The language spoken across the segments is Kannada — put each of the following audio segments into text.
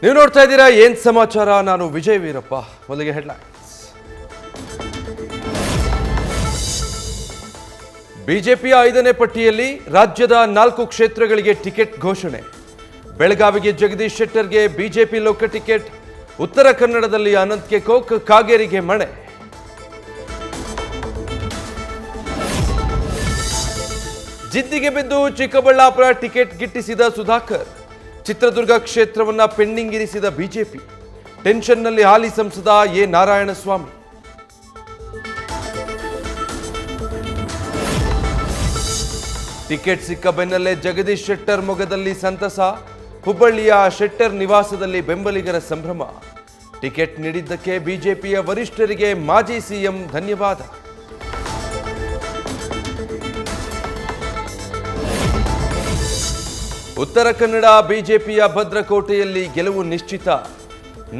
ನೀವು ನೋಡ್ತಾ ಇದ್ದೀರಾ ಏನ್ ಸಮಾಚಾರ. ನಾನು ವಿಜಯ್ ವೀರಪ್ಪ. ಮೊದಲಿಗೆ ಹೆಡ್ಲೈನ್ಸ್. ಬಿಜೆಪಿಯ 5ನೇ ಪಟ್ಟಿಯಲ್ಲಿ ರಾಜ್ಯದ 4 ಕ್ಷೇತ್ರಗಳಿಗೆ ಟಿಕೆಟ್ ಘೋಷಣೆ. ಬೆಳಗಾವಿಗೆ ಜಗದೀಶ್ ಶೆಟ್ಟರ್ಗೆ ಬಿಜೆಪಿ ಲೋಕ ಟಿಕೆಟ್. ಉತ್ತರ ಕನ್ನಡದಲ್ಲಿ ಅನಂತ್ಗೆ ಕೋಕ್, ಕಾಗೇರಿಗೆ ಮಣೆ. ಜಿದ್ದಿಗೆ ಬಿದ್ದು ಚಿಕ್ಕಬಳ್ಳಾಪುರ ಟಿಕೆಟ್ ಗಿಟ್ಟಿಸಿದ ಸುಧಾಕರ್. ಚಿತ್ರದುರ್ಗ ಕ್ಷೇತ್ರವನ್ನ ಪೆಂಡಿಂಗ್ ಇರಿಸಿದ ಬಿಜೆಪಿ. ಟೆನ್ಷನ್ನಲ್ಲಿ ಹಾಲಿ ಸಂಸದ ಎ ನಾರಾಯಣಸ್ವಾಮಿ. ಟಿಕೆಟ್ ಸಿಕ್ಕ ಬೆನ್ನಲ್ಲೇ ಜಗದೀಶ್ ಶೆಟ್ಟರ್ ಮೊಗದಲ್ಲಿ ಸಂತಸ. ಹುಬ್ಬಳ್ಳಿಯ ಶೆಟ್ಟರ್ ನಿವಾಸದಲ್ಲಿ ಬೆಂಬಲಿಗರ ಸಂಭ್ರಮ. ಟಿಕೆಟ್ ನೀಡಿದ್ದಕ್ಕೆ ಬಿಜೆಪಿಯ ವರಿಷ್ಠರಿಗೆ ಮಾಜಿ ಸಿಎಂ ಧನ್ಯವಾದ. ಉತ್ತರ ಕನ್ನಡ ಬಿಜೆಪಿಯ ಭದ್ರಕೋಟೆಯಲ್ಲಿ ಗೆಲುವು ನಿಶ್ಚಿತ.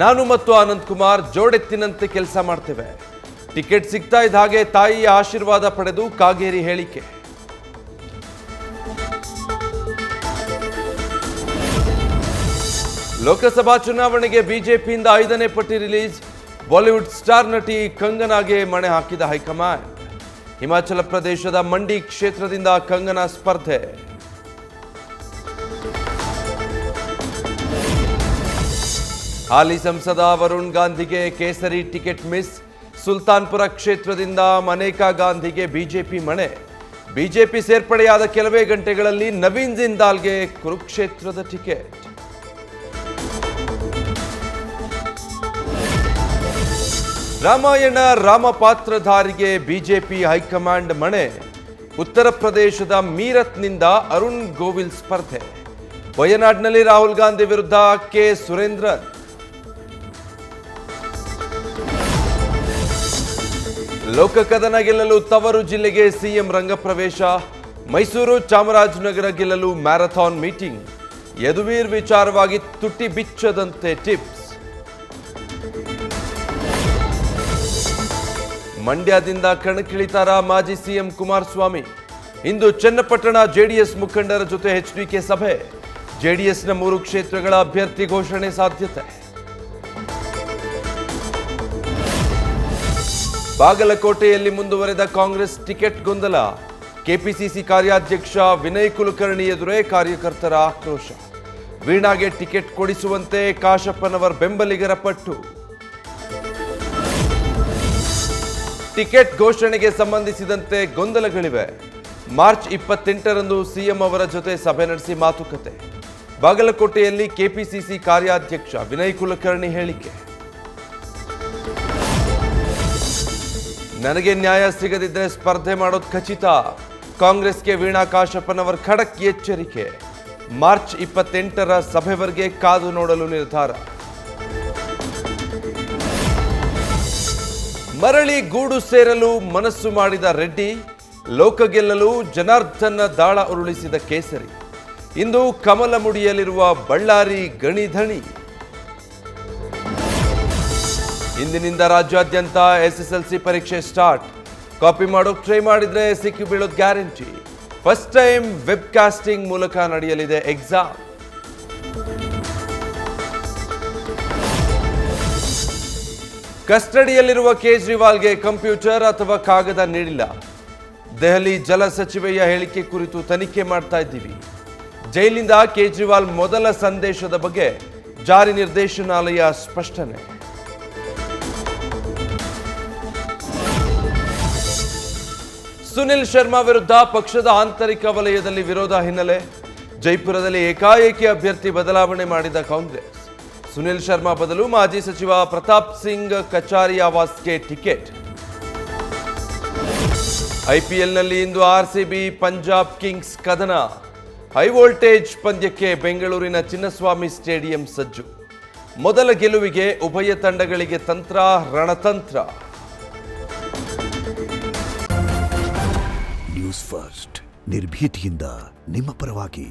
ನಾನು ಮತ್ತು ಅನಂತ್ ಕುಮಾರ್ ಜೋಡೆತ್ತಿನಂತೆ ಕೆಲಸ ಮಾಡ್ತೇವೆ. ಟಿಕೆಟ್ ಸಿಗ್ತಾ ಇದ್ದ ಹಾಗೆ ತಾಯಿಯ ಆಶೀರ್ವಾದ ಪಡೆದು ಕಾಗೇರಿ ಹೇಳಿಕೆ. ಲೋಕಸಭಾ ಚುನಾವಣೆಗೆ ಬಿಜೆಪಿಯಿಂದ 5ನೇ ಪಟ್ಟಿ ರಿಲೀಸ್. ಬಾಲಿವುಡ್ ಸ್ಟಾರ್ ನಟಿ ಕಂಗನಾಗೆ ಮಣೆ ಹಾಕಿದ ಹೈಕಮಾಂಡ್. ಹಿಮಾಚಲ ಪ್ರದೇಶದ ಮಂಡಿ ಕ್ಷೇತ್ರದಿಂದ ಕಂಗನಾ ಸ್ಪರ್ಧೆ. ಹಾಲಿ ಸಂಸದ ವರುಣ್ ಗಾಂಧಿಗೆ ಕೇಸರಿ ಟಿಕೆಟ್ ಮಿಸ್. ಸುಲ್ತಾನ್ಪುರ ಕ್ಷೇತ್ರದಿಂದ ಮನೇಕಾ ಗಾಂಧಿಗೆ ಬಿಜೆಪಿ ಮಣೆ. ಬಿಜೆಪಿ ಸೇರ್ಪಡೆಯಾದ ಕೆಲವೇ ಗಂಟೆಗಳಲ್ಲಿ ನವೀನ್ ಜಿಂದಾಲ್ಗೆ ಕುರುಕ್ಷೇತ್ರದ ಟಿಕೆಟ್. ರಾಮಾಯಣ ರಾಮಪಾತ್ರಧಾರಿಗೆ ಬಿಜೆಪಿ ಹೈಕಮಾಂಡ್ ಮಣೆ. ಉತ್ತರ ಪ್ರದೇಶದ ಮೀರತ್ನಿಂದ ಅರುಣ್ ಗೋವಿಲ್ ಸ್ಪರ್ಧೆ. ವಯನಾಡ್ನಲ್ಲಿ ರಾಹುಲ್ ಗಾಂಧಿ ವಿರುದ್ಧ ಕೆ ಸುರೇಂದ್ರನ್. ಲೋಕಕದನ ಗೆಲ್ಲಲು ತವರು ಜಿಲ್ಲೆಗೆ ಸಿಎಂ ರಂಗಪ್ರವೇಶ. ಮೈಸೂರು ಚಾಮರಾಜನಗರ ಗೆಲ್ಲಲು ಮ್ಯಾರಥಾನ್ ಮೀಟಿಂಗ್. ಯದುವೀರ್ ವಿಚಾರವಾಗಿ ತುಟಿ ಬಿಚ್ಚದಂತೆ ಟಿಪ್ಸ್. ಮಂಡ್ಯದಿಂದ ಕಣಕ್ಕಿಳಿತಾರ ಮಾಜಿ ಸಿಎಂ ಕುಮಾರಸ್ವಾಮಿ. ಇಂದು ಚನ್ನಪಟ್ಟಣ ಜೆಡಿಎಸ್ ಮುಖಂಡರ ಜೊತೆ ಎಚ್ಡಿಕೆ ಸಭೆ. ಜೆಡಿಎಸ್ನ 3 ಕ್ಷೇತ್ರಗಳ ಅಭ್ಯರ್ಥಿ ಘೋಷಣೆ ಸಾಧ್ಯತೆ. ಬಾಗಲಕೋಟೆಯಲ್ಲಿ ಮುಂದುವರೆದ ಕಾಂಗ್ರೆಸ್ ಟಿಕೆಟ್ ಗೊಂದಲ. ಕೆಪಿಸಿಸಿ ಕಾರ್ಯಾಧ್ಯಕ್ಷ ವಿನಯ್ ಕುಲಕರ್ಣಿ ಎದುರೇ ಕಾರ್ಯಕರ್ತರ ಆಕ್ರೋಶ. ವೀಣಾಗೆ ಟಿಕೆಟ್ ಕೊಡಿಸುವಂತೆ ಕಾಶಪ್ಪನವರ್ ಬೆಂಬಲಿಗರ ಪಟ್ಟು. ಟಿಕೆಟ್ ಘೋಷಣೆಗೆ ಸಂಬಂಧಿಸಿದಂತೆ ಗೊಂದಲಗಳಿವೆ. ಮಾರ್ಚ್ 28ರಂದು ಸಿಎಂ ಅವರ ಜೊತೆ ಸಭೆ ನಡೆಸಿ ಮಾತುಕತೆ. ಬಾಗಲಕೋಟೆಯಲ್ಲಿ ಕೆಪಿಸಿಸಿ ಕಾರ್ಯಾಧ್ಯಕ್ಷ ವಿನಯ್ ಕುಲಕರ್ಣಿ ಹೇಳಿಕೆ. ನನಗೆ ನ್ಯಾಯ ಸಿಗದಿದ್ದರೆ ಸ್ಪರ್ಧೆ ಮಾಡೋದು ಖಚಿತ. ಕಾಂಗ್ರೆಸ್ಗೆ ವೀಣಾ ಕಾಶಪ್ಪನವರ್ ಖಡಕ್ ಎಚ್ಚರಿಕೆ. ಮಾರ್ಚ್ 28ರ ಸಭೆವರೆಗೆ ಕಾದು ನೋಡಲು ನಿರ್ಧಾರ. ಮರಳಿ ಗೂಡು ಸೇರಲು ಮನಸ್ಸು ಮಾಡಿದ ರೆಡ್ಡಿ. ಲೋಕ ಗೆಲ್ಲಲು ಜನಾರ್ದನ್ನ ದಾಳ ಉರುಳಿಸಿದ ಕೇಸರಿ. ಇಂದು ಕಮಲ ಮುಡಿಯಲಿರುವ ಬಳ್ಳಾರಿ ಗಣಿಧಣಿ. ಇಂದಿನಿಂದ ರಾಜ್ಯಾದ್ಯಂತ ಎಸ್ಎಸ್ಎಲ್ಸಿ ಪರೀಕ್ಷೆ ಸ್ಟಾರ್ಟ್. ಕಾಪಿ ಮಾಡೋಕೆ ಟ್ರೈ ಮಾಡಿದ್ರೆ ಸಿಕ್ಕಿ ಬೀಳೋದು guarantee. First time web casting ಮೂಲಕ ನಡೆಯಲಿದೆ ಎಕ್ಸಾಮ್. ಕಸ್ಟಡಿಯಲ್ಲಿರುವ ಕೇಜ್ರಿವಾಲ್ಗೆ ಕಂಪ್ಯೂಟರ್ ಅಥವಾ ಕಾಗದ ನೀಡಿಲ್ಲ. ದೆಹಲಿ ಜಲ ಸಚಿವೆಯ ಹೇಳಿಕೆ ಕುರಿತು ತನಿಖೆ ಮಾಡ್ತಾ ಇದ್ದೀವಿ. ಜೈಲಿಂದ ಕೇಜ್ರಿವಾಲ್ ಮೊದಲ ಸಂದೇಶದ ಬಗ್ಗೆ ಜಾರಿ ನಿರ್ದೇಶನಾಲಯ ಸ್ಪಷ್ಟನೆ. ಸುನಿಲ್ ಶರ್ಮಾ ವಿರುದ್ಧ ಪಕ್ಷದ ಆಂತರಿಕ ವಲಯದಲ್ಲಿ ವಿರೋಧ ಹಿನ್ನೆಲೆ. ಜೈಪುರದಲ್ಲಿ ಏಕಾಏಕಿ ಅಭ್ಯರ್ಥಿ ಬದಲಾವಣೆ ಮಾಡಿದ ಕಾಂಗ್ರೆಸ್. ಸುನಿಲ್ ಶರ್ಮಾ ಬದಲು ಮಾಜಿ ಸಚಿವ ಪ್ರತಾಪ್ ಸಿಂಗ್ ಕಚಾರಿಯಾವಾಸ್ಗೆ ಟಿಕೆಟ್. ಐಪಿಎಲ್ನಲ್ಲಿ ಇಂದು ಆರ್ಸಿಬಿ ಪಂಜಾಬ್ ಕಿಂಗ್ಸ್ ಕದನ. ಹೈ ವೋಲ್ಟೇಜ್ ಪಂದ್ಯಕ್ಕೆ ಬೆಂಗಳೂರಿನ ಚಿನ್ನಸ್ವಾಮಿ ಸ್ಟೇಡಿಯಂ ಸಜ್ಜು. ಮೊದಲ ಗೆಲುವಿಗೆ ಉಭಯ ತಂಡಗಳಿಗೆ ತಂತ್ರ ರಣತಂತ್ರ. ನ್ಯೂಸ್ ಫಸ್ಟ್ ನಿರ್ಭೀತಿಯಿಂದ ನಿಮ್ಮ ಪರವಾಗಿ.